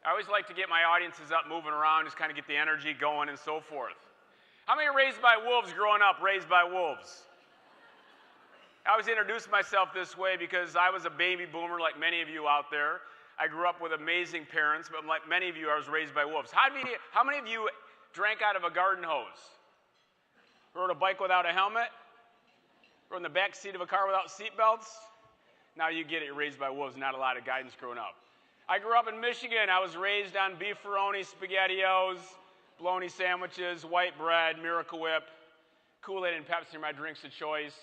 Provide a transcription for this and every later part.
I always like to get my audiences up moving around, just kind of get the energy going and so forth. How many are raised by wolves growing up, raised by wolves? I always introduce myself this way because I was a baby boomer like many of you out there. I grew up with amazing parents, but like many of you, I was raised by wolves. How many of you drank out of a garden hose? Rode a bike without a helmet? Rode in the back seat of a car without seatbelts? Now you get it, you're raised by wolves, not a lot of guidance growing up. I grew up in Michigan. I was raised on beefaroni, SpaghettiOs, bologna sandwiches, white bread, Miracle Whip, Kool-Aid and Pepsi are my drinks of choice.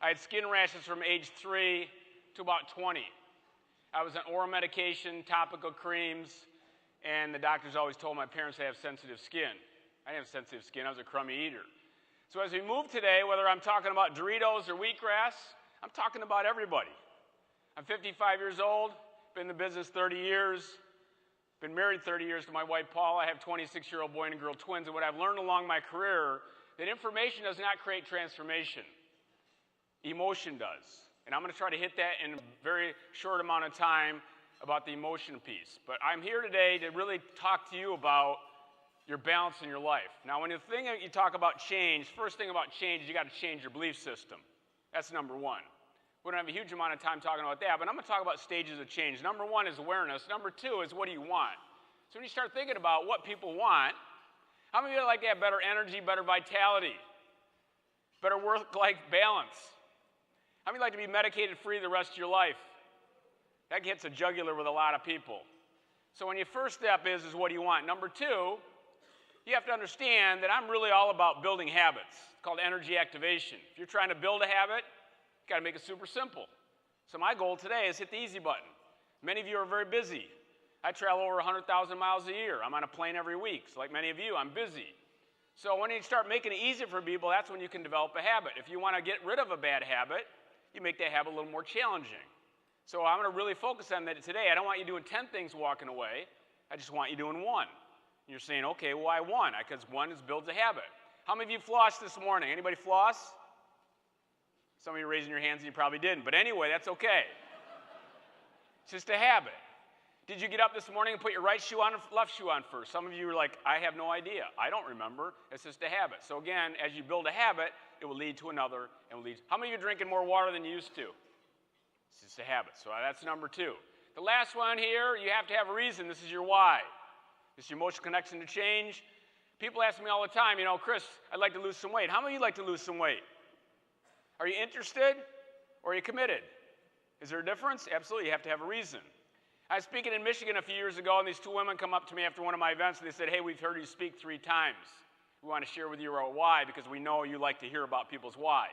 I had skin rashes from age 3 to about 20. I was on oral medication, topical creams, and the doctors always told my parents I have sensitive skin. I didn't have sensitive skin. I was a crummy eater. So as we move today, whether I'm talking about Doritos or wheatgrass, I'm talking about everybody. I'm 55 years old. Been in the business 30 years, been married 30 years to my wife, Paula. I have 26-year-old boy and girl twins, and what I've learned along my career, that information does not create transformation. Emotion does. And I'm going to try to hit that in a very short amount of time about the emotion piece. But I'm here today to really talk to you about your balance in your life. Now, when you think you talk about change, first thing about change is you got to change your belief system. That's number one. We don't have a huge amount of time talking about that, but I'm going to talk about stages of change. Number one is awareness. Number two is what do you want? So when you start thinking about what people want, how many of you like to have better energy, better vitality, better work-life balance? How many like to be medicated free the rest of your life? That gets a jugular with a lot of people. So when your first step is what do you want? Number two, you have to understand that I'm really all about building habits. It's called energy activation. If you're trying to build a habit, you've got to make it super simple. So my goal today is hit the easy button. Many of you are very busy. I travel over 100,000 miles a year. I'm on a plane every week. So like many of you, I'm busy. So when you start making it easy for people, that's when you can develop a habit. If you want to get rid of a bad habit, you make that habit a little more challenging. So I'm going to really focus on that today. I don't want you doing 10 things walking away. I just want you doing one. And you're saying, okay, why one? Because one builds a habit. How many of you flossed this morning? Anybody floss? Some of you are raising your hands and you probably didn't. But anyway, that's okay. It's just a habit. Did you get up this morning and put your right shoe on or left shoe on first? Some of you are like, I have no idea. I don't remember. It's just a habit. So again, as you build a habit, it will lead to another and will lead. How many of you are drinking more water than you used to? It's just a habit. So that's number two. The last one here, you have to have a reason. This is your why. This is your emotional connection to change. People ask me all the time, Chris, I'd like to lose some weight. How many of you like to lose some weight? Are you interested or are you committed? Is there a difference? Absolutely, you have to have a reason. I was speaking in Michigan a few years ago, and these two women come up to me after one of my events, and they said, hey, we've heard you speak 3 times. We want to share with you our why because we know you like to hear about people's whys.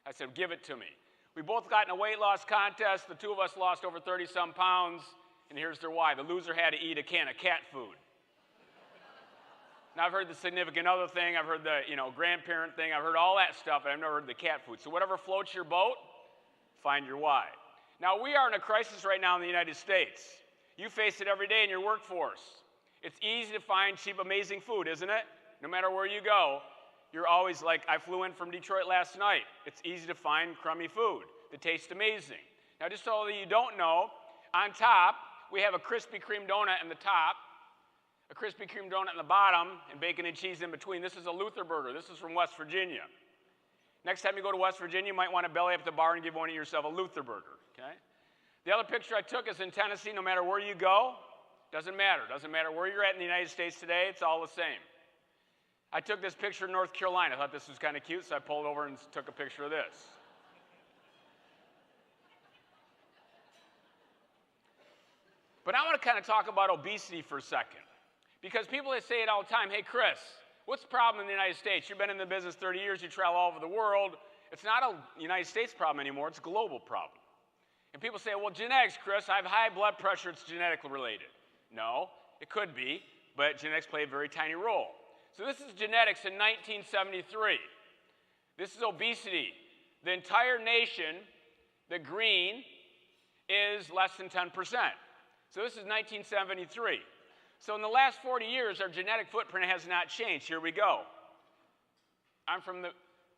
I said, give it to me. We both got in a weight loss contest. The two of us lost over 30-some pounds, and here's their why. The loser had to eat a can of cat food. Now, I've heard the significant other thing. I've heard the grandparent thing. I've heard all that stuff, but I've never heard the cat food. So whatever floats your boat, find your why. Now, we are in a crisis right now in the United States. You face it every day in your workforce. It's easy to find cheap, amazing food, isn't it? No matter where you go, you're always like, I flew in from Detroit last night. It's easy to find crummy food that tastes amazing. Now, just so that you don't know, on top, we have a Krispy Kreme donut in the top, a Krispy Kreme donut in the bottom, and bacon and cheese in between. This is a Luther burger. This is from West Virginia. Next time you go to West Virginia, you might want to belly up the bar and give one of yourself a Luther burger, okay? The other picture I took is in Tennessee. No matter where you go, doesn't matter. Doesn't matter where you're at in the United States today, it's all the same. I took this picture in North Carolina. I thought this was kind of cute, so I pulled over and took a picture of this. But I want to kind of talk about obesity for a second. Because people say it all the time, hey, Chris, what's the problem in the United States? You've been in the business 30 years, you travel all over the world. It's not a United States problem anymore, it's a global problem. And people say, well, genetics, Chris, I have high blood pressure, it's genetically related. No, it could be, but genetics play a very tiny role. So this is genetics in 1973. This is obesity. The entire nation, the green, is less than 10%. So this is 1973. So in the last 40 years, our genetic footprint has not changed. Here we go. I'm from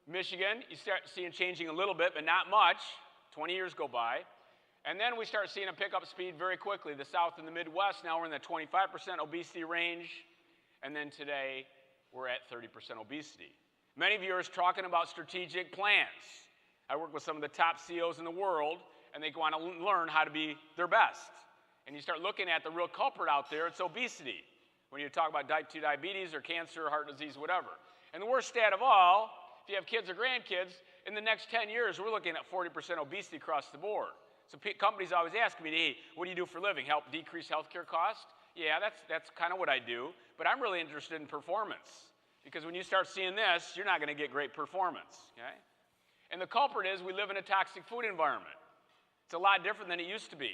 Michigan. You start seeing changing a little bit, but not much. 20 years go by. And then we start seeing a pickup speed very quickly. The South and the Midwest, now we're in the 25% obesity range. And then today, we're at 30% obesity. Many of you are talking about strategic plans. I work with some of the top CEOs in the world, and they want to learn how to be their best. And you start looking at the real culprit out there, it's obesity. When you talk about type 2 diabetes or cancer, heart disease, whatever. And the worst stat of all, if you have kids or grandkids, in the next 10 years, we're looking at 40% obesity across the board. So companies always ask me, hey, what do you do for a living? Help decrease healthcare costs? Yeah, that's kind of what I do, but I'm really interested in performance. Because when you start seeing this, you're not going to get great performance, okay? And the culprit is we live in a toxic food environment. It's a lot different than it used to be.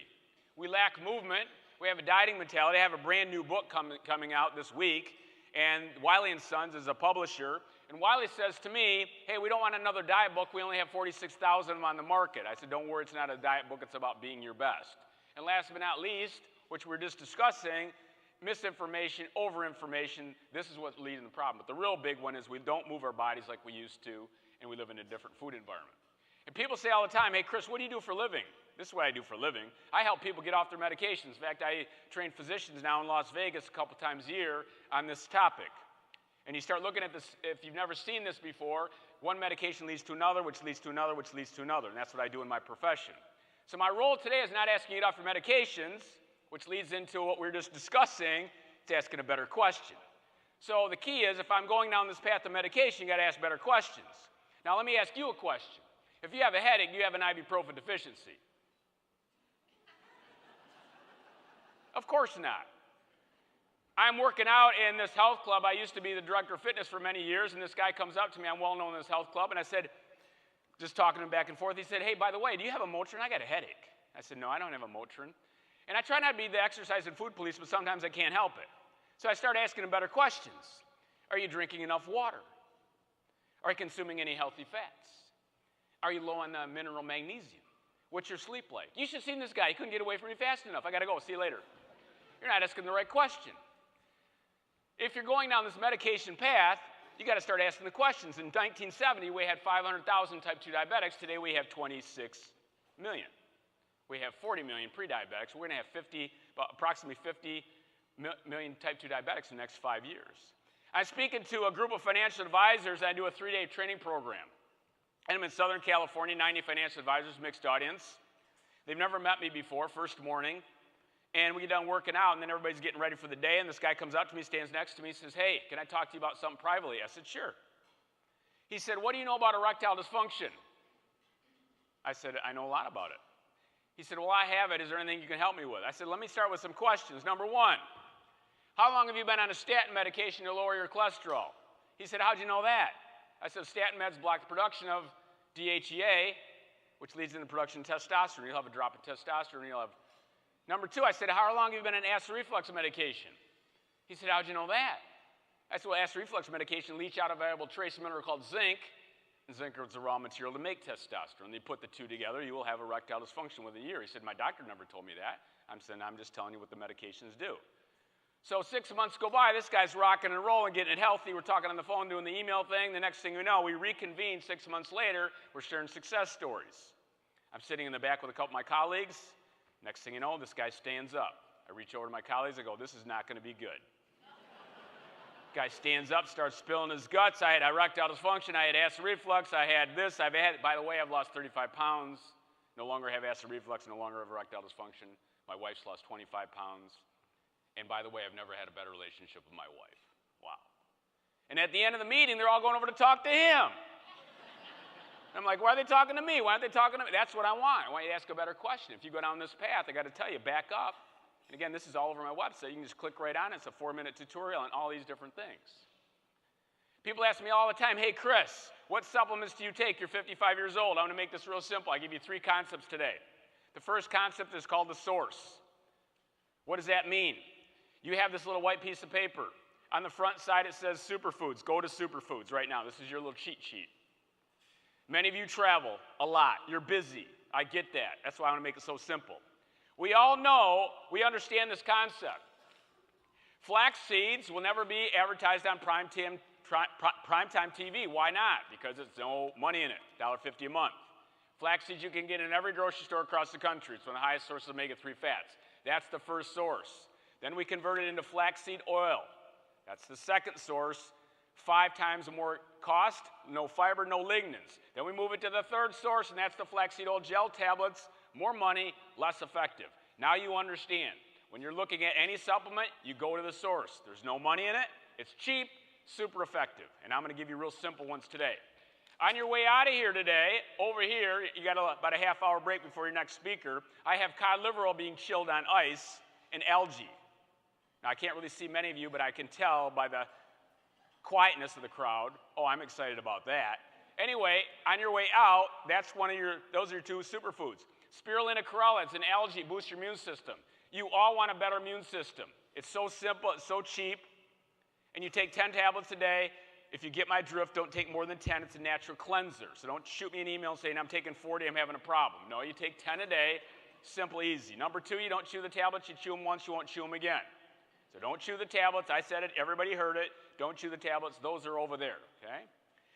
We lack movement. We have a dieting mentality. I have a brand new book coming out this week, and Wiley & Sons is a publisher. And Wiley says to me, hey, we don't want another diet book. We only have 46,000 of them on the market. I said, don't worry, it's not a diet book. It's about being your best. And last but not least, which we're just discussing, misinformation, overinformation. This is what's leading the problem. But the real big one is we don't move our bodies like we used to, and we live in a different food environment. And people say all the time, hey, Chris, what do you do for a living? This is what I do for a living. I help people get off their medications. In fact, I train physicians now in Las Vegas a couple times a year on this topic. And you start looking at this, if you've never seen this before, one medication leads to another, which leads to another, which leads to another. And that's what I do in my profession. So my role today is not asking you to get off your medications, which leads into what we were just discussing. It's asking a better question. So the key is, if I'm going down this path of medication, you got to ask better questions. Now let me ask you a question. If you have a headache, you have an ibuprofen deficiency. Of course not. I'm working out in this health club. I used to be the director of fitness for many years, and this guy comes up to me. I'm well known in this health club, and I said, just talking to him back and forth, he said, hey, by the way, do you have a Motrin? I got a headache. I said, no, I don't have a Motrin. And I try not to be the exercise and food police, but sometimes I can't help it. So I start asking him better questions. Are you drinking enough water? Are you consuming any healthy fats? Are you low on the mineral magnesium? What's your sleep like? You should have seen this guy. He couldn't get away from me fast enough. I got to go. See you later. You're not asking the right question. If you're going down this medication path, you got to start asking the questions. In 1970, we had 500,000 type 2 diabetics. Today, we have 26 million. We have 40 million pre-diabetics. We're going to have approximately 50 million type 2 diabetics in the next 5 years. I'm speaking to a group of financial advisors. I do a 3-day training program. And I'm in Southern California, 90 financial advisors, mixed audience. They've never met me before, first morning. And we get done working out, and then everybody's getting ready for the day, and this guy comes up to me, stands next to me, says, hey, can I talk to you about something privately? I said, sure. He said, what do you know about erectile dysfunction? I said, I know a lot about it. He said, well, I have it. Is there anything you can help me with? I said, let me start with some questions. Number one, how long have you been on a statin medication to lower your cholesterol? He said, how'd you know that? I said, statin meds block the production of DHEA, which leads to the production of testosterone. You'll have a drop of testosterone, you'll have... Number two, I said, how long have you been on acid reflux medication? He said, how'd you know that? I said, well, acid reflux medication leach out a valuable trace mineral called zinc, and zinc is the raw material to make testosterone. They put the two together, you will have erectile dysfunction within a year. He said, my doctor never told me that. I'm saying, I'm just telling you what the medications do. So 6 months go by, this guy's rocking and rolling, getting it healthy. We're talking on the phone, doing the email thing. The next thing we know, we reconvene 6 months later, we're sharing success stories. I'm sitting in the back with a couple of my colleagues. Next thing you know, this guy stands up. I reach over to my colleagues, I go, this is not going to be good. Guy stands up, starts spilling his guts. I had erectile dysfunction, I had acid reflux, I had this, by the way, I've lost 35 pounds, no longer have acid reflux, no longer have erectile dysfunction. My wife's lost 25 pounds. And by the way, I've never had a better relationship with my wife. Wow. And at the end of the meeting, they're all going over to talk to him. I'm like, why are they talking to me? Why aren't they talking to me? That's what I want. I want you to ask a better question. If you go down this path, I got to tell you, back up. And again, this is all over my website. You can just click right on it. It's a 4-minute tutorial on all these different things. People ask me all the time, hey, Chris, what supplements do you take? You're 55 years old. I'm going to make this real simple. I give you 3 concepts today. The first concept is called the source. What does that mean? You have this little white piece of paper. On the front side, it says superfoods. Go to superfoods right now. This is your little cheat sheet. Many of you travel a lot. You're busy. I get that. That's why I want to make it so simple. We all know, we understand this concept. Flax seeds will never be advertised on primetime TV. Why not? Because there's no money in it, $1.50 a month. Flax seeds you can get in every grocery store across the country. It's one of the highest sources of omega-3 fats. That's the first source. Then we convert it into flaxseed oil. That's the second source. 5 times more cost, no fiber, no lignans. Then we move it to the third source, and that's the flaxseed oil gel tablets. More money, less effective. Now you understand. When you're looking at any supplement, you go to the source. There's no money in it. It's cheap, super effective. And I'm going to give you real simple ones today. On your way out of here today, over here, you got about a half-hour break before your next speaker. I have cod liver oil being chilled on ice and algae. Now, I can't really see many of you, but I can tell by the quietness of the crowd. Oh, I'm excited about that. Anyway, on your way out, those are your 2 superfoods. Spirulina chlorella, it's an algae, boosts your immune system. You all want a better immune system. It's so simple, it's so cheap, and you take 10 tablets a day. If you get my drift, don't take more than 10. It's a natural cleanser. So don't shoot me an email saying I'm taking 40, I'm having a problem. No, you take 10 a day, simple, easy. Number 2, you don't chew the tablets. You chew them once, you won't chew them again. So don't chew the tablets. I said it, everybody heard it. Don't chew the tablets. Those are over there, okay?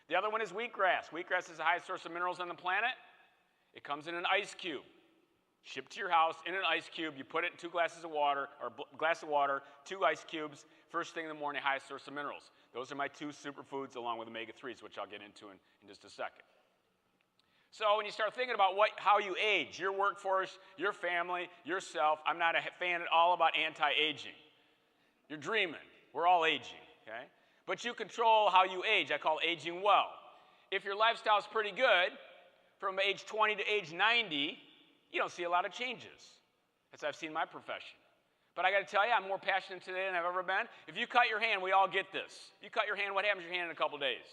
The other one is wheatgrass. Wheatgrass is the highest source of minerals on the planet. It comes in an ice cube. Shipped to your house in an ice cube. You put it in 2 glasses of water, or glass of water, 2 ice cubes. First thing in the morning, highest source of minerals. Those are my 2 superfoods along with omega-3s, which I'll get into in just a second. So when you start thinking about how you age, your workforce, your family, yourself, I'm not a fan at all about anti-aging. You're dreaming. We're all aging, okay? But you control how you age. I call aging well. If your lifestyle's pretty good, from age 20 to age 90, you don't see a lot of changes, as I've seen in my profession. But I got to tell you, I'm more passionate today than I've ever been. If you cut your hand, we all get this. You cut your hand, what happens to your hand in a couple days?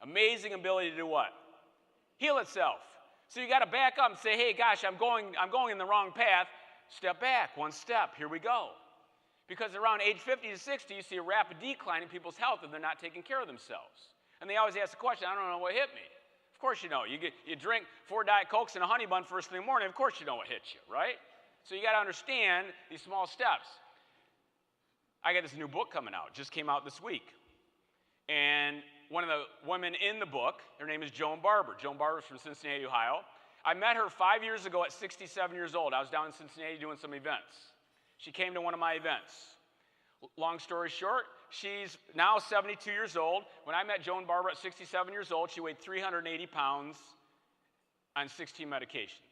Amazing ability to do what? Heal itself. So you got to back up and say, hey, gosh, I'm going in the wrong path. Step back, 1 step. Here we go. Because around age 50 to 60, you see a rapid decline in people's health if they're not taking care of themselves. And they always ask the question, I don't know what hit me. Of course you know. You drink 4 Diet Cokes and a honey bun first thing in the morning. Of course you know what hit you, right? So you got to understand these small steps. I got this new book coming out. Just came out this week. And one of the women in the book, her name is Joan Barber. Joan Barber's from Cincinnati, Ohio. I met her 5 years ago at 67 years old. I was down in Cincinnati doing some events. She came to one of my events. Long story short, she's now 72 years old. When I met Joan Barber at 67 years old, she weighed 380 pounds on 16 medications.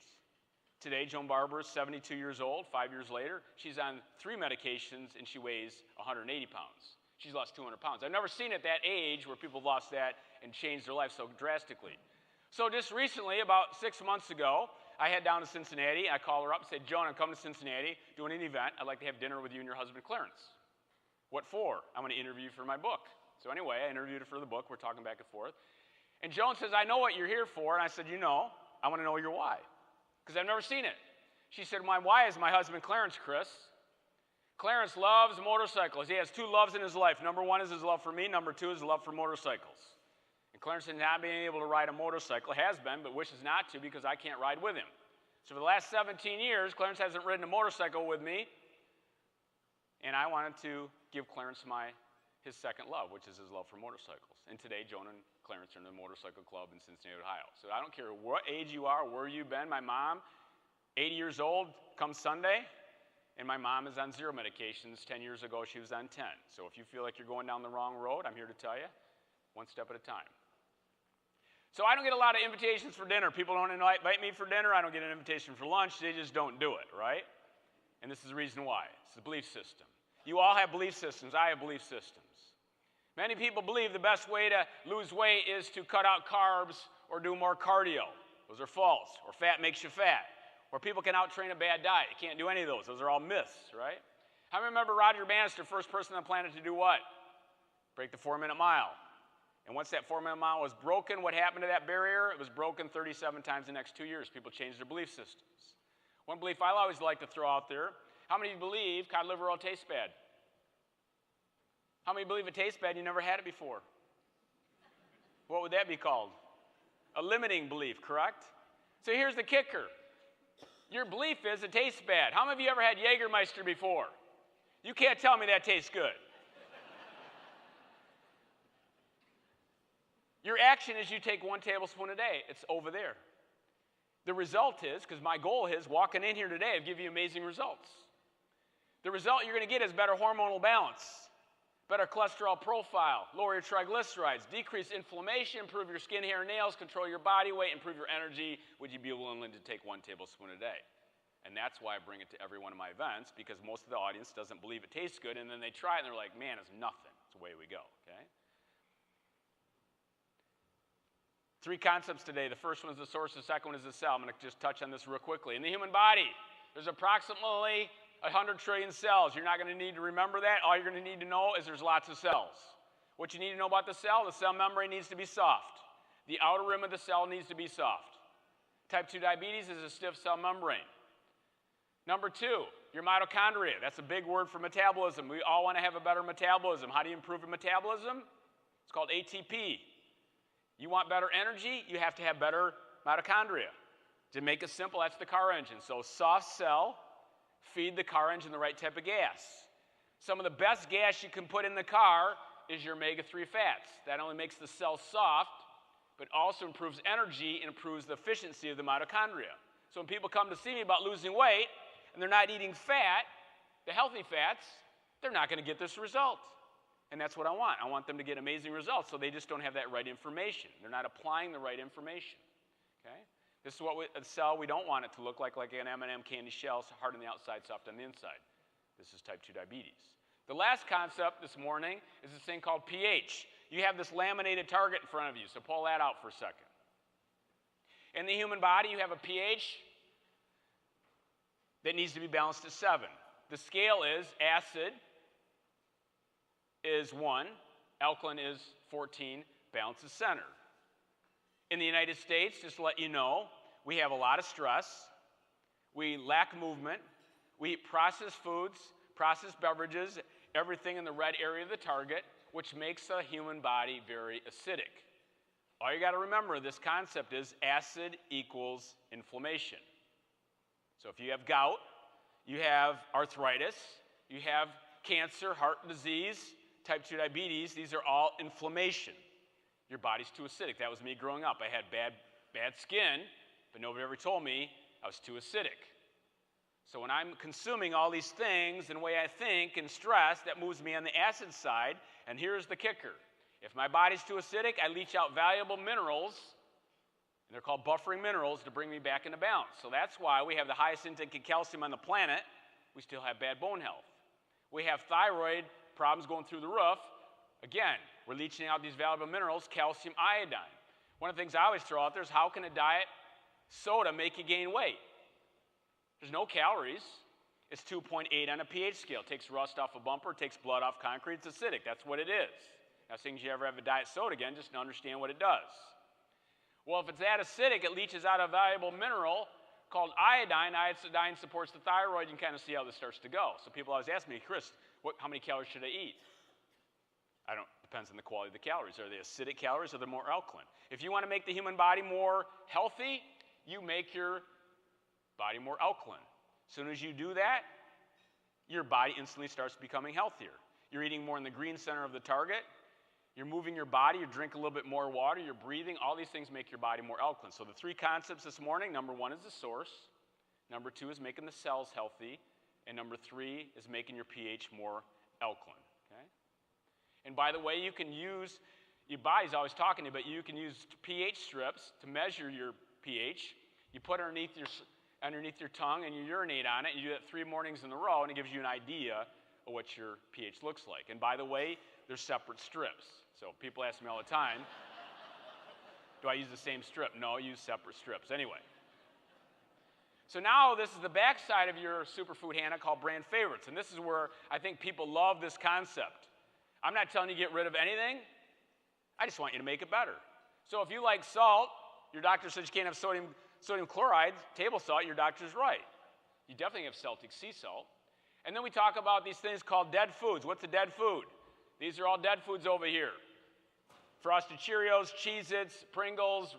Today, Joan Barber is 72 years old. 5 years later, she's on 3 medications, and she weighs 180 pounds. She's lost 200 pounds. I've never seen at that age where people have lost that and changed their life so drastically. So just recently, about 6 months ago, I head down to Cincinnati. I call her up and say, Joan, I'm coming to Cincinnati, doing an event. I'd like to have dinner with you and your husband, Clarence. What for? I'm going to interview you for my book. So anyway, I interviewed her for the book. We're talking back and forth. And Joan says, I know what you're here for. And I said, you know, I want to know your why. Because I've never seen it. She said, my why is my husband, Clarence, Chris. Clarence loves motorcycles. He has 2 loves in his life. Number 1 is his love for me. Number 2 is his love for motorcycles. And Clarence has not been able to ride a motorcycle, has been, but wishes not to because I can't ride with him. So for the last 17 years, Clarence hasn't ridden a motorcycle with me. And I wanted to give Clarence his second love, which is his love for motorcycles. And today, Joan and Clarence are in the motorcycle club in Cincinnati, Ohio. So I don't care what age you are, where you've been. My mom, 80 years old, come Sunday, and my mom is on 0 medications. 10 years ago, she was on 10. So if you feel like you're going down the wrong road, I'm here to tell you, 1 step at a time. So I don't get a lot of invitations for dinner. People don't invite me for dinner. I don't get an invitation for lunch. They just don't do it, right? And this is the reason why. It's the belief system. You all have belief systems. I have belief systems. Many people believe the best way to lose weight is to cut out carbs or do more cardio. Those are false. Or fat makes you fat. Or people can out-train a bad diet. You can't do any of those. Those are all myths, right? I remember Roger Bannister, first person on the planet to do what? Break the 4-minute mile. And once that 4-minute mile was broken, what happened to that barrier? It was broken 37 times in the next 2 years. People changed their belief systems. One belief I always like to throw out there, how many of you believe cod liver oil tastes bad? How many believe it tastes bad and you never had it before? What would that be called? A limiting belief, correct? So here's the kicker. Your belief is it tastes bad. How many of you ever had Jägermeister before? You can't tell me that tastes good. Your action is you take 1 tablespoon a day. It's over there. The result is, because my goal is, walking in here today, I'll give you amazing results. The result you're going to get is better hormonal balance, better cholesterol profile, lower your triglycerides, decrease inflammation, improve your skin, hair, nails, control your body weight, improve your energy. Would you be willing to take 1 tablespoon a day? And that's why I bring it to every one of my events, because most of the audience doesn't believe it tastes good, and then they try it and they're like, man, it's nothing. It's away we go, okay? 3 concepts today. The first one is the source, the second one is the cell. I'm going to just touch on this real quickly. In the human body, there's approximately 100 trillion cells. You're not going to need to remember that. All you're going to need to know is there's lots of cells. What you need to know about the cell membrane needs to be soft. The outer rim of the cell needs to be soft. Type 2 diabetes is a stiff cell membrane. Number 2, your mitochondria. That's a big word for metabolism. We all want to have a better metabolism. How do you improve your metabolism? It's called ATP. You want better energy, you have to have better mitochondria. To make it simple, that's the car engine. So soft cell, feed the car engine the right type of gas. Some of the best gas you can put in the car is your omega-3 fats. That only makes the cell soft, but also improves energy and improves the efficiency of the mitochondria. So when people come to see me about losing weight, and they're not eating fat, the healthy fats, they're not going to get this result. And that's what I want. I want them to get amazing results, so they just don't have that right information. They're not applying the right information. Okay? This is what a cell we don't want it to look like an M&M candy shell, hard on the outside, soft on the inside. This is type 2 diabetes. The last concept this morning is this thing called pH. You have this laminated target in front of you, so pull that out for a second. In the human body, you have a pH that needs to be balanced at 7. The scale is acid is 1, alkaline is 14, balance is center. In the United States, just to let you know, we have a lot of stress, we lack movement, we eat processed foods, processed beverages, everything in the red area of the target, which makes the human body very acidic. All you got to remember, this concept is acid equals inflammation. So if you have gout, you have arthritis, you have cancer, heart disease, type 2 diabetes, these are all inflammation. Your body's too acidic. That was me growing up. I had bad skin, but nobody ever told me I was too acidic. So when I'm consuming all these things and the way I think and stress, that moves me on the acid side, and here's the kicker. If my body's too acidic, I leach out valuable minerals, and they're called buffering minerals, to bring me back into balance. So that's why we have the highest intake of calcium on the planet. We still have bad bone health. We have thyroid problems going through the roof. Again, we're leaching out these valuable minerals, calcium, iodine. One of the things I always throw out there is, how can a diet soda make you gain weight? There's no calories. It's 2.8 on a pH scale. It takes rust off a bumper, it takes blood off concrete, it's acidic. That's what it is. Now, since you ever have a diet soda again, just to understand what it does. Well, if it's that acidic, it leaches out a valuable mineral called iodine. Iodine supports the thyroid. You can kind of see how this starts to go. So people always ask me, Chris, how many calories should I eat? Depends on the quality of the calories. Are they acidic calories or are they more alkaline? If you want to make the human body more healthy, you make your body more alkaline. As soon as you do that, your body instantly starts becoming healthier. You're eating more in the green center of the target. You're moving your body. You drink a little bit more water. You're breathing. All these things make your body more alkaline. So the 3 concepts this morning, number 1 is the source. Number 2 is making the cells healthy. And number 3 is making your pH more alkaline. Okay? And by the way, you can use, your body's always talking to you, but you can use pH strips to measure your pH. You put it underneath your tongue and you urinate on it. You do that 3 mornings in a row, and it gives you an idea of what your pH looks like. And by the way, they're separate strips. So people ask me all the time, do I use the same strip? No, I use separate strips. Anyway. So now this is the backside of your superfood Hannah called brand favorites. And this is where I think people love this concept. I'm not telling you to get rid of anything. I just want you to make it better. So if you like salt, your doctor says you can't have sodium chloride, table salt, your doctor's right. You definitely have Celtic sea salt. And then we talk about these things called dead foods. What's a dead food? These are all dead foods over here. Frosted Cheerios, Cheez-Its, Pringles,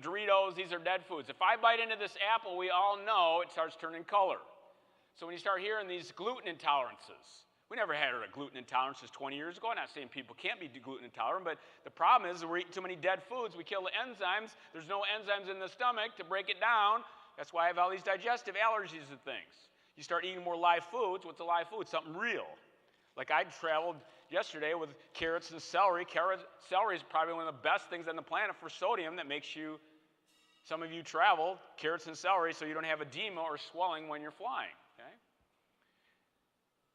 Doritos, these are dead foods. If I bite into this apple, we all know it starts turning color. So when you start hearing these gluten intolerances, We never had a gluten intolerance just 20 years ago. I'm not saying people can't be gluten intolerant, but the problem is we're eating too many dead foods. We kill the enzymes. There's no enzymes in the stomach to break it down. That's why I have all these digestive allergies and things. You start eating more live foods. What's a live food? Something real. Like I traveled yesterday with carrots and celery. Celery is probably one of the best things on the planet for sodium that makes you, some of you travel, carrots and celery, so you don't have edema or swelling when you're flying. Okay?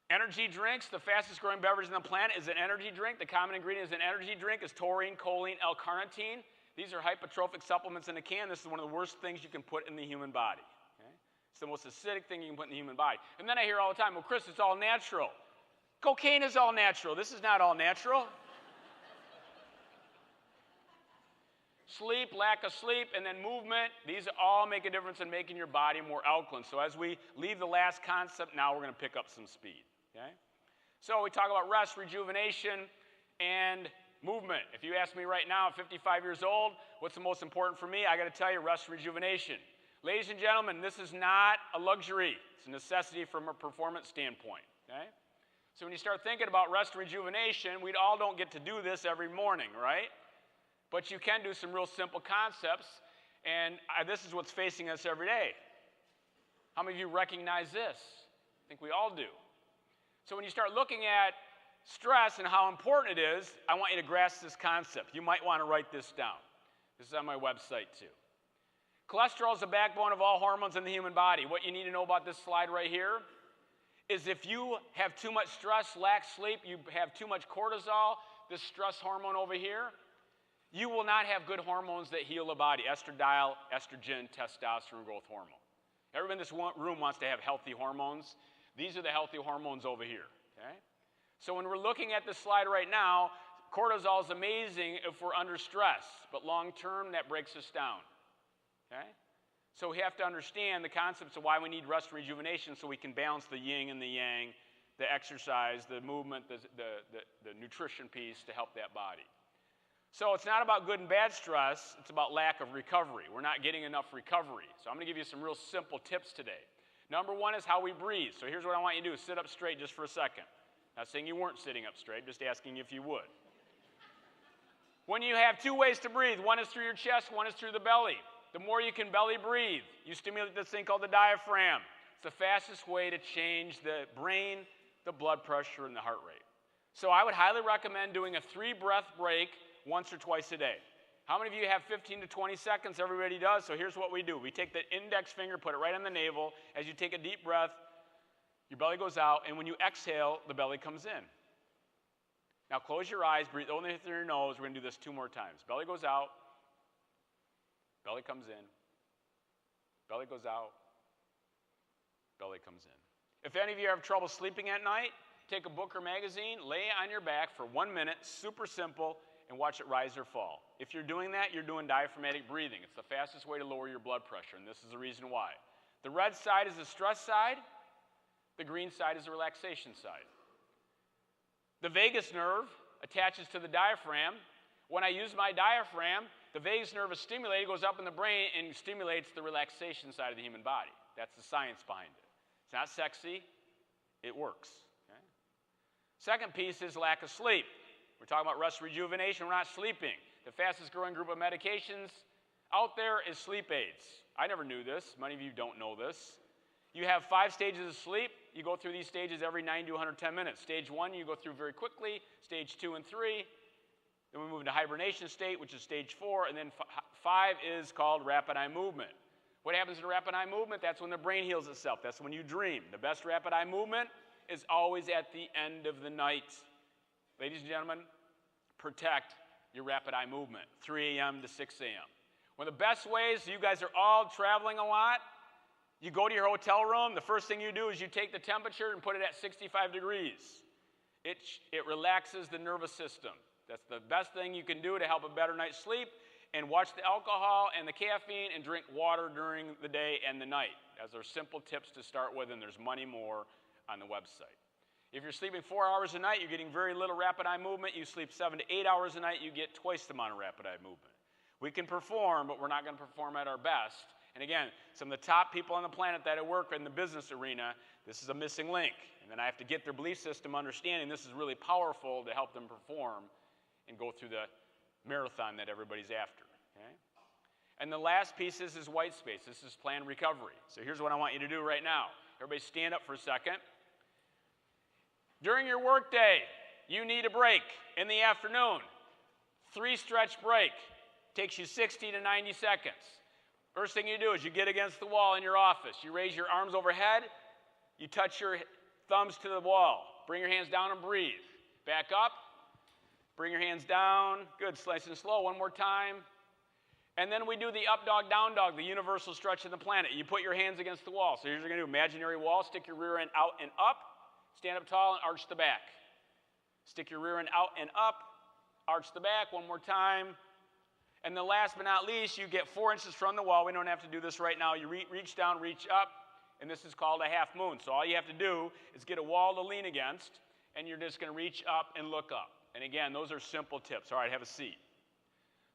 Energy drinks, the fastest growing beverage on the planet is an energy drink. The common ingredient is an energy drink is taurine, choline, L-carnitine. These are hypertrophic supplements in a can. This is one of the worst things you can put in the human body. Okay? It's the most acidic thing you can put in the human body. And then I hear all the time, well, Chris, it's all natural. Cocaine is all natural. This is not all natural. Sleep, lack of sleep, and then movement, these all make a difference in making your body more alkaline. So as we leave the last concept, now we're going to pick up some speed. Okay? So we talk about rest, rejuvenation, and movement. If you ask me right now, at 55 years old, what's the most important for me? I got to tell you, rest, rejuvenation. Ladies and gentlemen, this is not a luxury. It's a necessity from a performance standpoint. Okay? So when you start thinking about rest and rejuvenation, we all don't get to do this every morning, right? But you can do some real simple concepts, and this is what's facing us every day. How many of you recognize this? I think we all do. So when you start looking at stress and how important it is, I want you to grasp this concept. You might want to write this down. This is on my website too. Cholesterol is the backbone of all hormones in the human body. What you need to know about this slide right here is if you have too much stress, lack sleep, you have too much cortisol, this stress hormone over here, you will not have good hormones that heal the body, estradiol, estrogen, testosterone, growth hormone. Everyone in this room wants to have healthy hormones. These are the healthy hormones over here. Okay? So when we're looking at this slide right now, cortisol is amazing if we're under stress, but long term that breaks us down. Okay? So we have to understand the concepts of why we need rest and rejuvenation so we can balance the yin and the yang, the exercise, the movement, the nutrition piece to help that body. So it's not about good and bad stress, it's about lack of recovery. We're not getting enough recovery. So I'm going to give you some real simple tips today. Number one is how we breathe. So here's what I want you to do. Sit up straight just for a second. Not saying you weren't sitting up straight, just asking if you would. When you have two ways to breathe, one is through your chest, one is through the belly. The more you can belly breathe, you stimulate this thing called the diaphragm. It's the fastest way to change the brain, the blood pressure, and the heart rate. So I would highly recommend doing a 3-breath break once or twice a day. How many of you have 15 to 20 seconds? Everybody does. So here's what we do. We take the index finger, put it right on the navel. As you take a deep breath, your belly goes out, and when you exhale, the belly comes in. Now close your eyes, breathe only through your nose. We're going to do this 2 more times. Belly goes out, belly comes in, belly goes out, belly comes in. If any of you have trouble sleeping at night, take a book or magazine, lay on your back for 1 minute, super simple, and watch it rise or fall. If you're doing that, you're doing diaphragmatic breathing. It's the fastest way to lower your blood pressure, and this is the reason why. The red side is the stress side. The green side is the relaxation side. The vagus nerve attaches to the diaphragm. When I use my diaphragm, the vagus nerve is stimulated, goes up in the brain, and stimulates the relaxation side of the human body. That's the science behind it. It's not sexy. It works. Okay? Second piece is lack of sleep. We're talking about rest rejuvenation. We're not sleeping. The fastest growing group of medications out there is sleep aids. I never knew this. Many of you don't know this. You have 5 stages of sleep. You go through these stages every 90 to 110 minutes. Stage 1 you go through very quickly. Stage 2 and 3. Then we move into hibernation state, which is stage 4. And then 5 is called rapid eye movement. What happens in rapid eye movement? That's when the brain heals itself. That's when you dream. The best rapid eye movement is always at the end of the night. Ladies and gentlemen, protect your rapid eye movement, 3 a.m. to 6 a.m. One of the best ways, you guys are all traveling a lot, you go to your hotel room, the first thing you do is you take the temperature and put it at 65 degrees. It relaxes the nervous system. That's the best thing you can do to help a better night's sleep, and watch the alcohol and the caffeine and drink water during the day and the night. Those are simple tips to start with, and there's many more on the website. If you're sleeping 4 hours a night, you're getting very little rapid eye movement. You sleep 7 to 8 hours a night, you get twice the amount of rapid eye movement. We can perform, but we're not going to perform at our best. And again, some of the top people on the planet that work in the business arena, This is a missing link. And then I have to get their belief system understanding this is really powerful to help them perform and go through the marathon that everybody's after. Okay? And the last piece is white space. This is planned recovery. So here's what I want you to do right now. Everybody stand up for a second. During your workday, you need a break in the afternoon. 3 stretch break. Takes you 60 to 90 seconds. First thing you do is you get against the wall in your office. You raise your arms overhead. You touch your thumbs to the wall. Bring your hands down and breathe. Back up. Bring your hands down. Good. Nice and slow. One more time. And then we do the up dog, down dog, the universal stretch of the planet. You put your hands against the wall. So here's what you're going to do. Imaginary wall. Stick your rear end out and up. Stand up tall and arch the back. Stick your rear end out and up. Arch the back. One more time. And then last but not least, you get 4 inches from the wall. We don't have to do this right now. You reach down, reach up, and this is called a half moon. So all you have to do is get a wall to lean against, and you're just going to reach up and look up. And again, those are simple tips. All right, have a seat.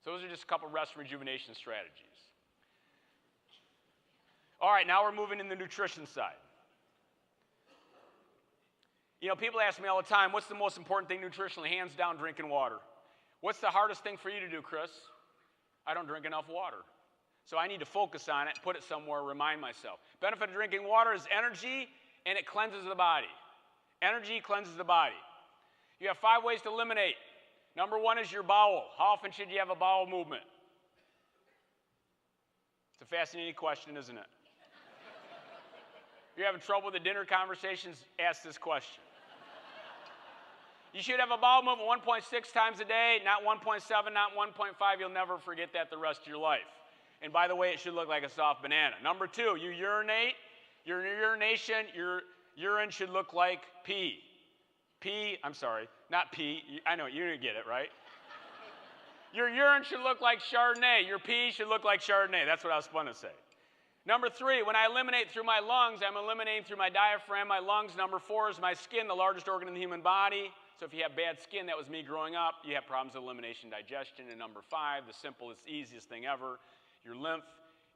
So those are just a couple rest rejuvenation strategies. All right, now we're moving in the nutrition side. You know, people ask me all the time, what's the most important thing nutritionally? Hands down, drinking water. What's the hardest thing for you to do, Chris? I don't drink enough water. So I need to focus on it, put it somewhere, remind myself. Benefit of drinking water is energy, and it cleanses the body. Energy cleanses the body. You have 5 ways to eliminate. Number 1 is your bowel. How often should you have a bowel movement? It's a fascinating question, isn't it? If you're having trouble with the dinner conversations, ask this question. You should have a bowel movement 1.6 times a day, not 1.7, not 1.5. You'll never forget that the rest of your life. And by the way, it should look like a soft banana. Number 2, you urinate. Your urination, your urine should look like pee. Not pee. I know, you didn't get it, right? Your urine should look like Chardonnay. Your pee should look like Chardonnay. That's what I was fun to say. Number 3, when I eliminate through my lungs, I'm eliminating through my diaphragm, my lungs. Number 4 is my skin, the largest organ in the human body. So if you have bad skin, that was me growing up, you have problems with elimination, digestion. And number 5, the simplest, easiest thing ever, your lymph,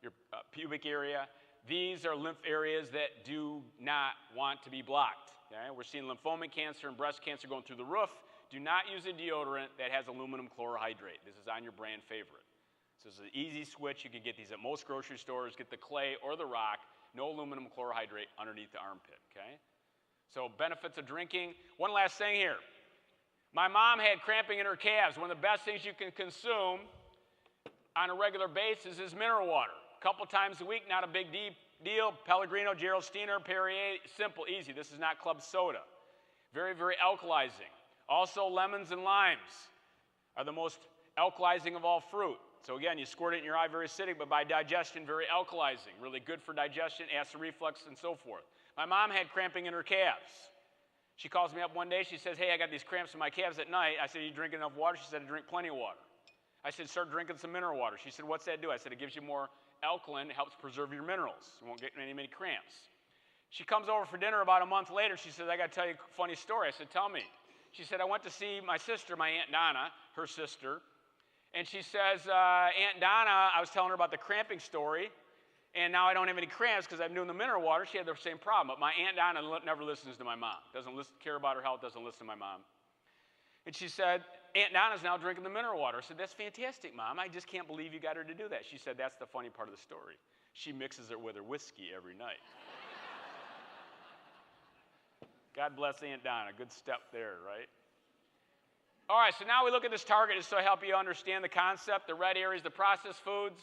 your pubic area. These are lymph areas that do not want to be blocked. Okay? We're seeing lymphoma cancer and breast cancer going through the roof. Do not use a deodorant that has aluminum chlorohydrate. This is on your brand favorite. So it's an easy switch. You can get these at most grocery stores. Get the clay or the rock. No aluminum chlorohydrate underneath the armpit. Okay? So benefits of drinking. One last thing here. My mom had cramping in her calves. One of the best things you can consume on a regular basis is mineral water. A couple times a week, not a big deal. Pellegrino, Geraldsteiner, Perrier, simple, easy. This is not club soda. Very, very alkalizing. Also, lemons and limes are the most alkalizing of all fruit. So again, you squirt it in your eye, very acidic, but by digestion, very alkalizing. Really good for digestion, acid reflux, and so forth. My mom had cramping in her calves. She calls me up one day. She says, hey, I got these cramps in my calves at night. I said, you drink enough water? She said, I drink plenty of water. I said, start drinking some mineral water. She said, what's that do? I said, it gives you more alkaline. It helps preserve your minerals. You won't get many cramps. She comes over for dinner about a month later. She says, I got to tell you a funny story. I said, tell me. She said, I went to see my sister, my Aunt Donna, her sister. And she says, Aunt Donna, I was telling her about the cramping story. And now I don't have any cramps because I'm doing the mineral water. She had the same problem. But my Aunt Donna never listens to my mom. Doesn't care about her health, doesn't listen to my mom. And she said, Aunt Donna's now drinking the mineral water. I said, that's fantastic, Mom. I just can't believe you got her to do that. She said, that's the funny part of the story. She mixes it with her whiskey every night. God bless Aunt Donna. Good step there, right? All right, so now we look at this target just to help you understand the concept. The red area is the processed foods.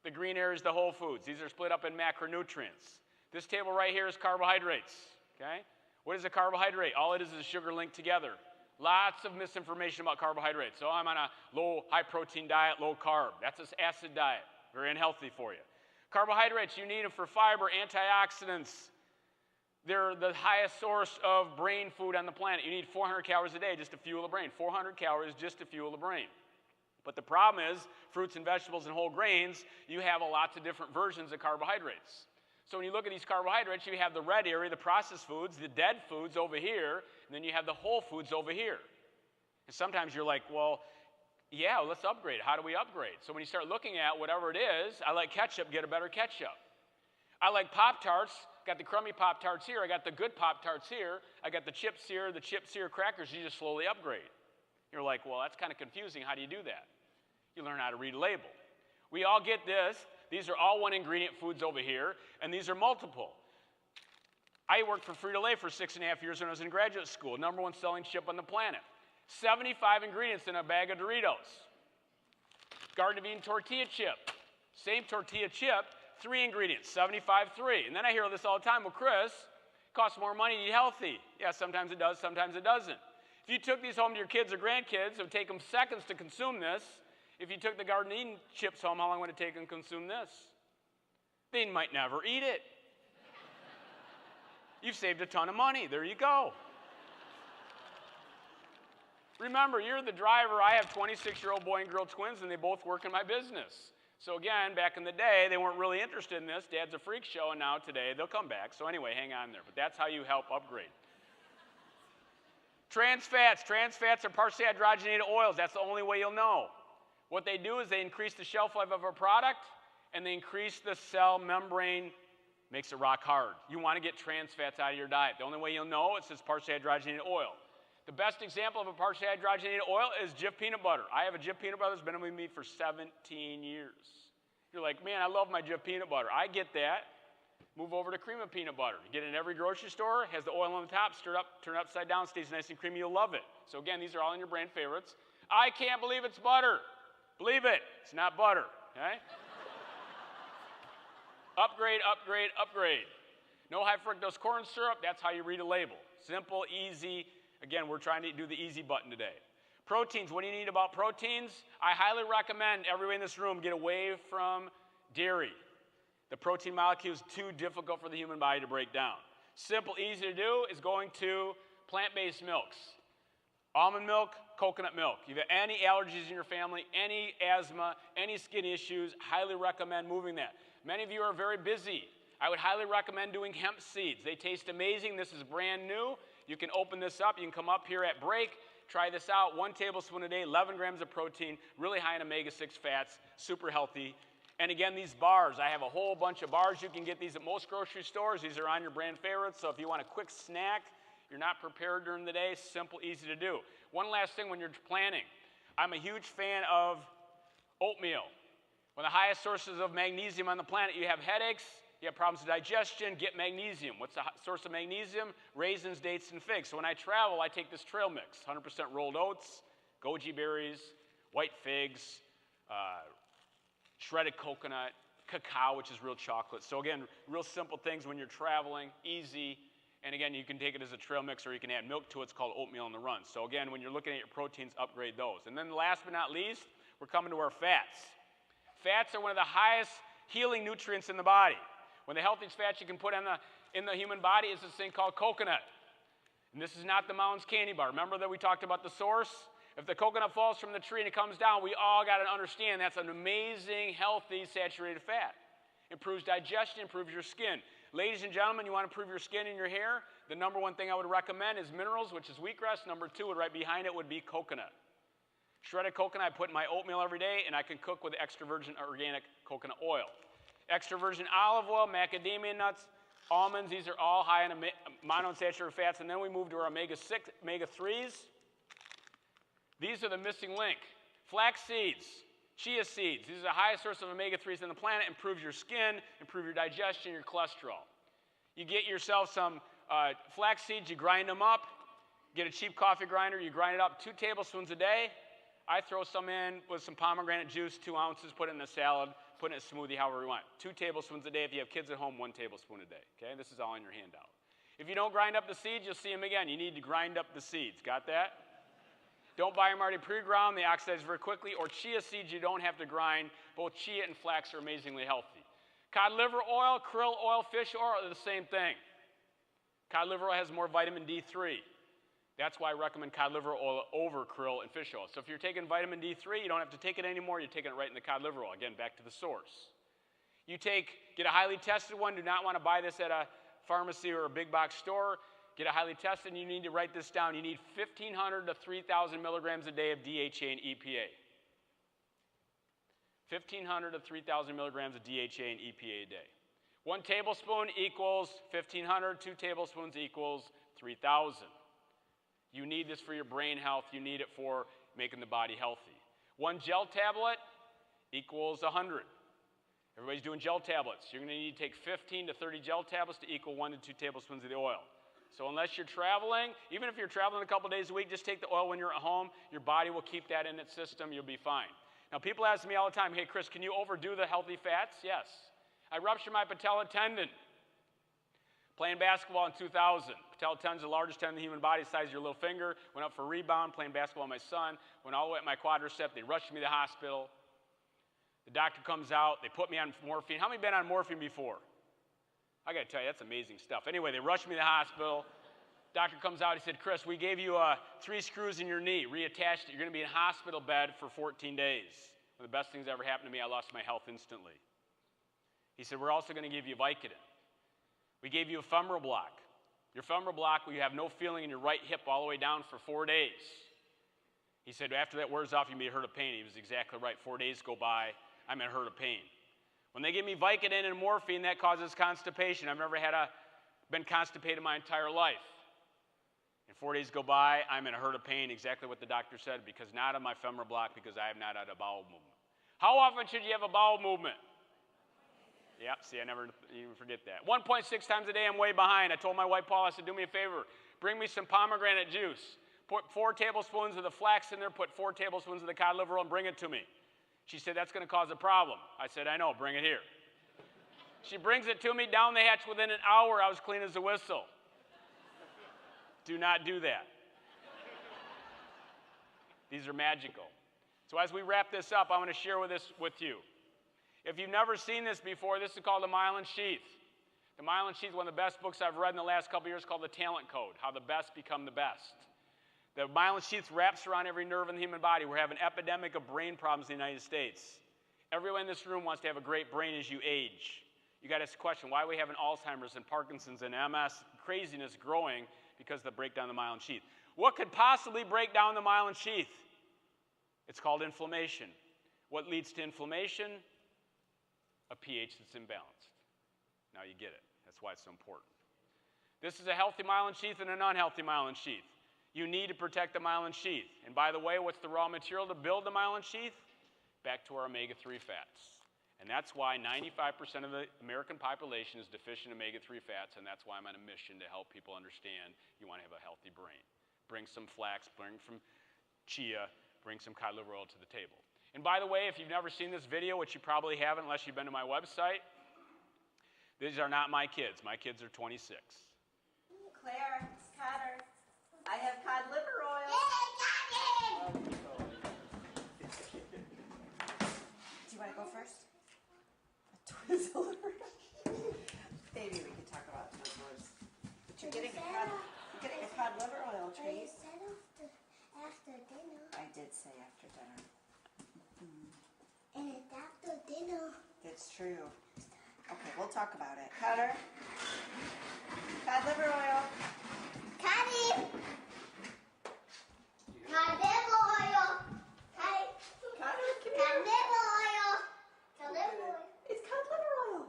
The green area is the whole foods. These are split up in macronutrients. This table right here is carbohydrates, okay? What is a carbohydrate? All it is a sugar linked together. Lots of misinformation about carbohydrates. So I'm on a low, high-protein diet, low carb. That's an acid diet. Very unhealthy for you. Carbohydrates, you need them for fiber, antioxidants. They're the highest source of brain food on the planet. You need 400 calories a day just to fuel the brain. 400 calories just to fuel the brain. But the problem is, fruits and vegetables and whole grains, you have lots of different versions of carbohydrates. So when you look at these carbohydrates, you have the red area, the processed foods, the dead foods over here, and then you have the whole foods over here. And sometimes you're like, well, yeah, let's upgrade. How do we upgrade? So when you start looking at whatever it is, I like ketchup, get a better ketchup. I like Pop-Tarts, got the crummy Pop-Tarts here, I got the good Pop-Tarts here, I got the chips here, the chips here, crackers. You just slowly upgrade. You're like, well, that's kind of confusing. How do you do that? You learn how to read a label. We all get this. These are all one-ingredient foods over here, and these are multiple. I worked for Frito-Lay for 6.5 years when I was in graduate school. #1 selling chip on the planet. 75 ingredients in a bag of Doritos. Garden of Eden tortilla chip. Same tortilla chip, 3 ingredients, 75, 3. And then I hear this all the time. Well, Chris, it costs more money to eat healthy. Yeah, sometimes it does, sometimes it doesn't. If you took these home to your kids or grandkids, it would take them seconds to consume this. If you took the Garden of Eden chips home, how long would it take them to consume this? They might never eat it. You've saved a ton of money. There you go. Remember, you're the driver. I have 26-year-old boy and girl twins, and they both work in my business. So again, back in the day, they weren't really interested in this. Dad's a freak show, and now today they'll come back. So anyway, hang on there. But that's how you help upgrade. Trans fats. Trans fats are partially hydrogenated oils. That's the only way you'll know. What they do is they increase the shelf life of a product, and they increase the cell membrane, makes it rock hard. You want to get trans fats out of your diet. The only way you'll know is this partially hydrogenated oil. The best example of a partially hydrogenated oil is Jif peanut butter. I have a Jif peanut butter that's been with me for 17 years. You're like, man, I love my Jif peanut butter. I get that. Move over to cream of peanut butter. You get it in every grocery store, has the oil on the top, stir it up, turn it upside down, stays nice and creamy, you'll love it. So again, these are all in your brand favorites. I can't believe it's butter. Believe it, it's not butter, okay? Upgrade, upgrade, upgrade. No high fructose corn syrup, that's how you read a label. Simple, easy. Again, we're trying to do the easy button today. Proteins, what do you need about proteins? I highly recommend everyone in this room get away from dairy. The protein molecule is too difficult for the human body to break down. Simple, easy to do is going to plant-based milks. Almond milk, coconut milk. If you have any allergies in your family, any asthma, any skin issues, highly recommend moving that. Many of you are very busy. I would highly recommend doing hemp seeds. They taste amazing. This is brand new. You can open this up. You can come up here at break, try this out. 1 tablespoon a day, 11 grams of protein, really high in omega-6 fats, super healthy. And again, these bars, I have a whole bunch of bars. You can get these at most grocery stores. These are on your brand favorites. So if you want a quick snack, you're not prepared during the day, simple, easy to do. One last thing when you're planning. I'm a huge fan of oatmeal. One of the highest sources of magnesium on the planet. You have headaches, you have problems with digestion, get magnesium. What's the source of magnesium? Raisins, dates, and figs. So when I travel, I take this trail mix. 100% rolled oats, goji berries, white figs, shredded coconut, cacao, which is real chocolate. So again, real simple things when you're traveling, easy. And again, you can take it as a trail mix or you can add milk to it. It's called oatmeal on the run. So again, when you're looking at your proteins, upgrade those. And then last but not least, we're coming to our fats. Fats are one of the highest healing nutrients in the body. One of the healthiest fats you can put in the human body is this thing called coconut. And this is not the Mounds candy bar. Remember that we talked about the source? If the coconut falls from the tree and it comes down, we all got to understand that's an amazing, healthy, saturated fat. Improves digestion, improves your skin. Ladies and gentlemen, you want to improve your skin and your hair? The #1 thing I would recommend is minerals, which is wheatgrass. #2, right behind it, would be coconut. Shredded coconut I put in my oatmeal every day, and I can cook with extra virgin organic coconut oil. Extra virgin olive oil, macadamia nuts, almonds, these are all high in monounsaturated fats. And then we move to our omega-6, omega-3s. These are the missing link. Flax seeds, chia seeds. These are the highest source of omega-3s on the planet. Improves your skin, improve your digestion, your cholesterol. You get yourself some flax seeds, you grind them up. Get a cheap coffee grinder, you grind it up 2 tablespoons a day. I throw some in with some pomegranate juice, 2 ounces, put it in a salad, put it in a smoothie, however you want. 2 tablespoons a day. If you have kids at home, 1 tablespoon a day. Okay, this is all in your handout. If you don't grind up the seeds, you'll see them again. You need to grind up the seeds. Got that? Don't buy them already pre-ground. They oxidize very quickly. Or chia seeds, you don't have to grind. Both chia and flax are amazingly healthy. Cod liver oil, krill oil, fish oil are the same thing. Cod liver oil has more vitamin D3. That's why I recommend cod liver oil over krill and fish oil. So if you're taking vitamin D3, you don't have to take it anymore. You're taking it right in the cod liver oil. Again, back to the source. You get a highly tested one. Do not want to buy this at a pharmacy or a big box store. Get a highly tested, and you need to write this down. You need 1,500 to 3,000 milligrams a day of DHA and EPA. 1,500 to 3,000 milligrams of DHA and EPA a day. 1 tablespoon equals 1,500. 2 tablespoons equals 3,000. You need this for your brain health. You need it for making the body healthy. 1 gel tablet equals 100. Everybody's doing gel tablets. You're going to need to take 15 to 30 gel tablets to equal 1 to 2 tablespoons of the oil. So unless you're traveling, even if you're traveling a couple days a week, just take the oil when you're at home. Your body will keep that in its system. You'll be fine. Now, people ask me all the time, hey, Chris, can you overdo the healthy fats? Yes. I ruptured my patella tendon playing basketball in 2000. Patella tendon is the largest tendon in the human body, the size of your little finger. Went up for a rebound, playing basketball with my son. Went all the way up my quadricep. They rushed me to the hospital. The doctor comes out. They put me on morphine. How many been on morphine before? I got to tell you, that's amazing stuff. Anyway, they rushed me to the hospital. Doctor comes out. He said, Chris, we gave you 3 screws in your knee, reattached it. You're going to be in a hospital bed for 14 days. One of the best things that ever happened to me, I lost my health instantly. He said, we're also going to give you Vicodin. We gave you a femoral block. Your femoral block, where you have no feeling in your right hip all the way down for 4 days. He said, after that wears off, you'll be hurt of pain. He was exactly right. 4 days go by, I'm in hurt of pain. When they give me Vicodin and morphine, that causes constipation. I've never been constipated my entire life. And 4 days go by, I'm in a hurt of pain, exactly what the doctor said, because not on my femoral block, because I have not had a bowel movement. How often should you have a bowel movement? Yeah, see, I never even forget that. 1.6 times a day, I'm way behind. I told my wife, Paul, I said, do me a favor. Bring me some pomegranate juice. Put 4 tablespoons of the flax in there, put 4 tablespoons of the cod liver oil, and bring it to me. She said, that's going to cause a problem. I said, I know, bring it here. She brings it to me, down the hatch. Within an hour, I was clean as a whistle. Do not do that. These are magical. So as we wrap this up, I want to share this with you. If you've never seen this before, this is called The Myelin Sheath. The Myelin Sheath is one of the best books I've read in the last couple of years, called The Talent Code, How the Best Become the Best. The Myelin Sheath wraps around every nerve in the human body. We have an epidemic of brain problems in the United States. Everyone in this room wants to have a great brain as you age. You got to ask the question, why are we having Alzheimer's and Parkinson's and MS craziness growing? Because of the breakdown of the myelin sheath. What could possibly break down the myelin sheath? It's called inflammation. What leads to inflammation? A pH that's imbalanced. Now you get it. That's why it's so important. This is a healthy myelin sheath and an unhealthy myelin sheath. You need to protect the myelin sheath. And by the way, what's the raw material to build the myelin sheath? Back to our omega-3 fats. And that's why 95% of the American population is deficient in omega-3 fats, and that's why I'm on a mission to help people understand you want to have a healthy brain. Bring some flax, bring some chia, bring some cod liver oil to the table. And by the way, if you've never seen this video, which you probably haven't unless you've been to my website, these are not my kids. My kids are 26. Claire, it's Cotter. I have cod liver oil. Do you want to go first? Twizzler. Maybe we can talk about Twizzlers. But you're getting a cod liver oil treat. You said after dinner. I did say after dinner. And it's after dinner. It's true. Okay, we'll talk about it. Cotter. Cod liver oil. Cuddy! Cod liver oil. Cuddy. Cotter, come Cod here. liver oil. Cod liver oil. It's cod liver oil.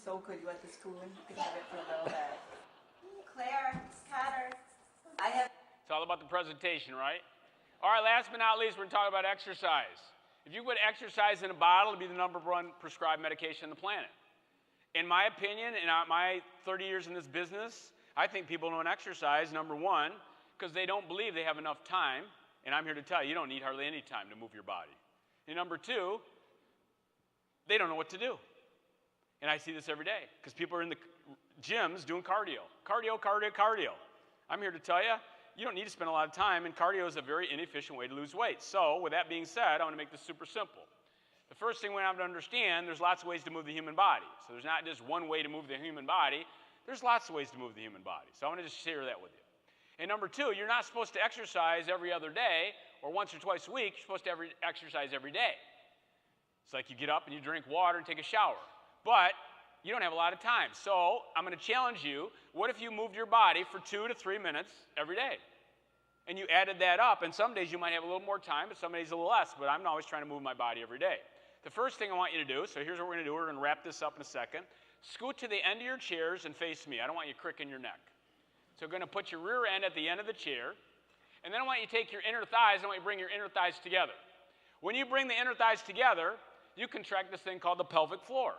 So good. You want this cooling? You can have it for a little bit. Claire, it's Cotter. I have. It's all about the presentation, right? All right, last but not least, we're going to talk about exercise. If you put exercise in a bottle, it'd be the #1 prescribed medication on the planet. In my opinion, in my 30 years in this business, I think people don't exercise, #1, because they don't believe they have enough time. And I'm here to tell you, you don't need hardly any time to move your body. And #2, they don't know what to do. And I see this every day, because people are in the gyms doing cardio. Cardio, cardio, cardio. I'm here to tell you, you don't need to spend a lot of time, and cardio is a very inefficient way to lose weight. So, with that being said, I want to make this super simple. The first thing we have to understand, there's lots of ways to move the human body. So there's not just one way to move the human body. There's lots of ways to move the human body. So I want to just share that with you. And #2, you're not supposed to exercise every other day or once or twice a week. You're supposed to exercise every day. It's like you get up and you drink water and take a shower. But you don't have a lot of time. So I'm going to challenge you. What if you moved your body for 2 to 3 minutes every day? and you added that up, and some days you might have a little more time, but some days a little less, but I'm always trying to move my body every day. The first thing I want you to do, so here's what we're going to do. We're going to wrap this up in a second. Scoot to the end of your chairs and face me. I don't want you cricking your neck. So we're going to put your rear end at the end of the chair, and then I want you to take your inner thighs, and I want you to bring your inner thighs together. When you bring the inner thighs together, you contract this thing called the pelvic floor.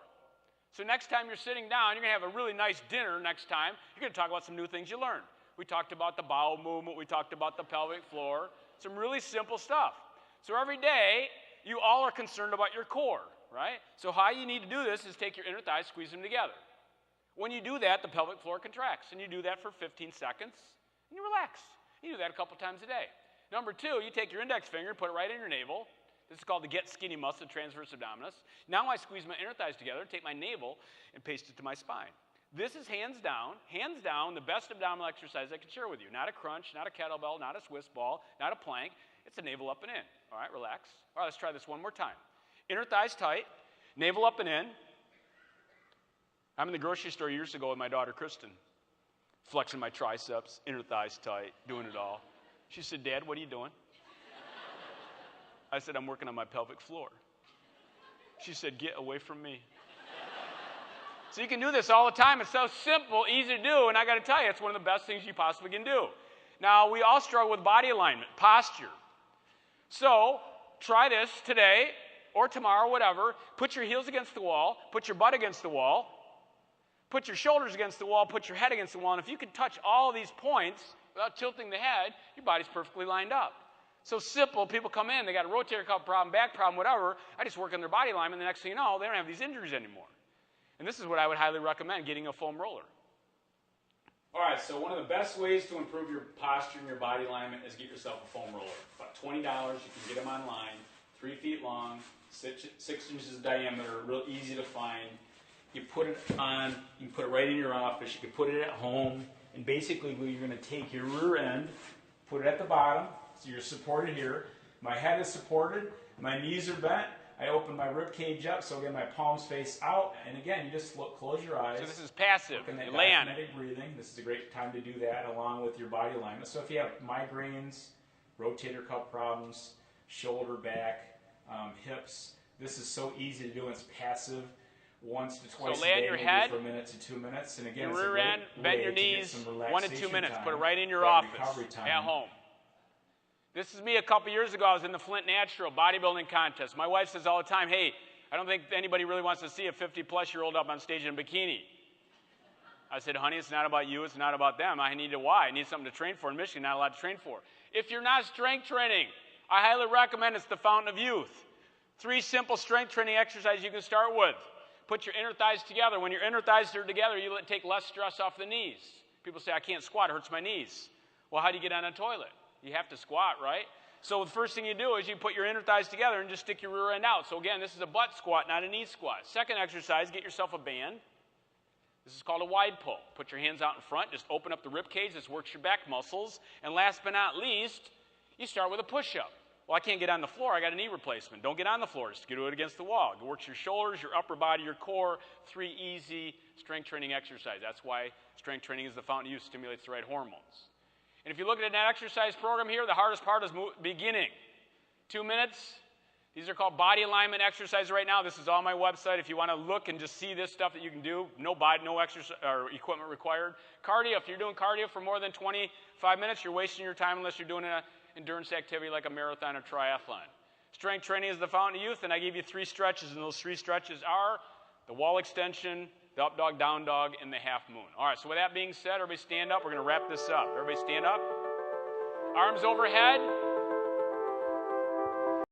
So next time you're sitting down, you're going to have a really nice dinner next time. You're going to talk about some new things you learned. We talked about the bowel movement. We talked about the pelvic floor. Some really simple stuff. So every day, you all are concerned about your core, right? So how you need to do this is take your inner thighs, squeeze them together. When you do that, the pelvic floor contracts, and you do that for 15 seconds, and you relax. You do that a couple times a day. Number two, you take your index finger and put it right in your navel. This is called the get skinny muscle, transverse abdominis. Now I squeeze my inner thighs together, take my navel, and paste it to my spine. This is hands down, the best abdominal exercise I can share with you. Not a crunch, not a kettlebell, not a Swiss ball, not a plank. It's a navel up and in. All right, relax. All right, let's try this one more time. Inner thighs tight, navel up and in. I'm in the grocery store years ago with my daughter, Kristen, flexing my triceps, inner thighs tight, doing it all. She said, Dad, what are you doing? I said, I'm working on my pelvic floor. She said, get away from me. So you can do this all the time. It's so simple, easy to do, and I got to tell you, it's one of the best things you possibly can do. Now, we all struggle with body alignment, posture. So try this today or tomorrow, whatever. Put your heels against the wall. Put your butt against the wall. Put your shoulders against the wall. Put your head against the wall. And if you can touch all these points without tilting the head, your body's perfectly lined up. So simple. People come in, they got a rotator cuff problem, back problem, whatever. I just work on their body alignment. The next thing you know, they don't have these injuries anymore. And this is what I would highly recommend, getting a foam roller. All right, so one of the best ways to improve your posture and your body alignment is get yourself a foam roller. About $20, you can get them online, 3 feet long, 6 inches diameter, real easy to find. You put it on, you can put it right in your office, you can put it at home, and basically you're going to take your rear end, put it at the bottom, so you're supported here. My head is supported, my knees are bent. I open my rib cage up, so again, my palms face out, and again, you just close your eyes. So this is passive. You lay on it. Breathing. This is a great time to do that along with your body alignment. So if you have migraines, rotator cuff problems, shoulder, back, hips, this is so easy to do, and it's passive. Once to twice so lay on your head, for a minute to 2 minutes, and again, your rear end, bend your knees, 1 to 2 minutes. Put it right in your office, at home. This is me a couple years ago. I was in the Flint Natural bodybuilding contest. My wife says all the time, hey, I don't think anybody really wants to see a 50-plus-year-old up on stage in a bikini. I said, honey, it's not about you. It's not about them. I need a why. I need something to train for in Michigan, not allowed to train for. If you're not strength training, I highly recommend it's the Fountain of Youth. 3 simple strength training exercises you can start with. Put your inner thighs together. When your inner thighs are together, you take less stress off the knees. People say, I can't squat. It hurts my knees. Well, how do you get on a toilet? You have to squat, right? So the first thing you do is you put your inner thighs together and just stick your rear end out. So again, this is a butt squat, not a knee squat. Second exercise, get yourself a band. This is called a wide pull. Put your hands out in front. Just open up the rib cage. This works your back muscles. And last but not least, you start with a push-up. Well, I can't get on the floor. I got a knee replacement. Don't get on the floor. Just do it against the wall. It works your shoulders, your upper body, your core. 3 easy strength training exercises. That's why strength training is the fountain of youth, stimulates the right hormones. And if you look at that exercise program here, the hardest part is beginning. 2 minutes. These are called body alignment exercises right now. This is on my website. If you want to look and just see this stuff that you can do, no exercise or equipment required. Cardio, if you're doing cardio for more than 25 minutes, you're wasting your time unless you're doing an endurance activity like a marathon or triathlon. Strength training is the fountain of youth, and I gave you 3 stretches, and those 3 stretches are the wall extension, the up dog, down dog, and the half moon. All right, so with that being said, everybody stand up. We're going to wrap this up. Everybody stand up. Arms overhead.